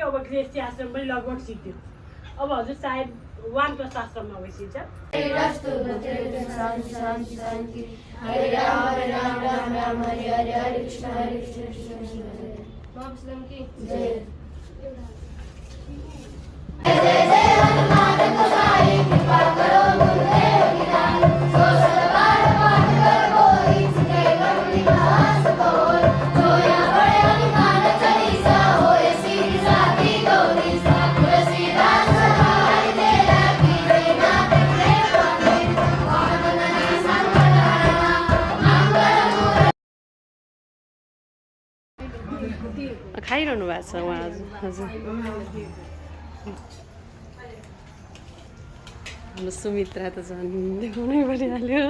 सिक्यो अब गृहस्थी आश्रम पनि लगभग सिक्यो अब हजुर सायद वानप्रस्थ आश्रममा गइसिन्छ खाइरहनु भएको छ उहाँ हजुर हाम्रो सुमित्रा त झन् देखाउनै परिहाल्यो